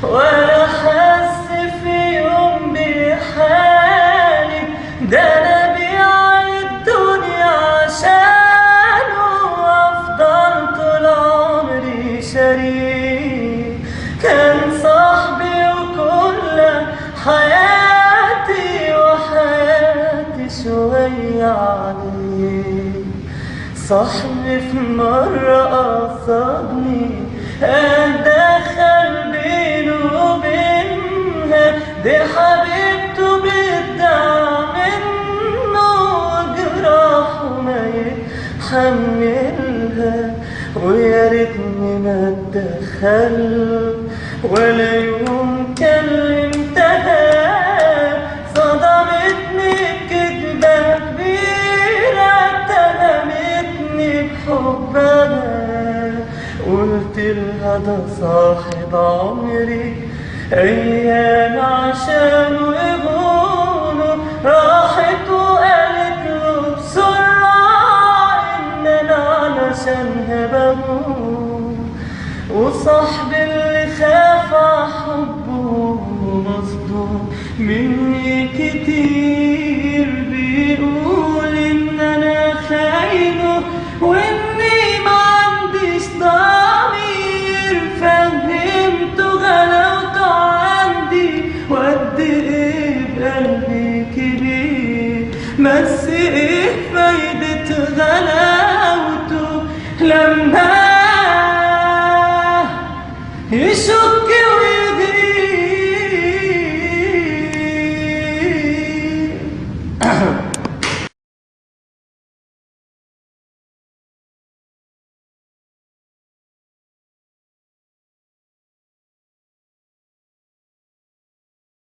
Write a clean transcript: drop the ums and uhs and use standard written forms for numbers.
ولا حس في يوم بحالي، ده انا بيع الدنيا عشانه وافضل طول عمري شريك. كان صاحبي وكل حياتي، وحياتي شوية عليه. صاحبي في مرة قصدني أدخل بينه وبينها، دي حبيبته بتدعى منه وجراحه ما يتحملها. ويا ريتني ما اتدخل ولا يوم كلمتها، صدمتني بكدبة كبيرة اتهمتني بحبها. قلت لها ده صاحب عمري، أيام عشانه يهونه، راحت وقالت له بسرعة إن أنا علشانها بموت. وصاحبي اللي خاف حبه مصدوم مني كتير، بيقول إن أنا خاينه وإني ما عنديش ضمير. فهمته غلاوته عندي وقد إيه بقلبي كبير، بس إيه فايدة غلاوته لما يشك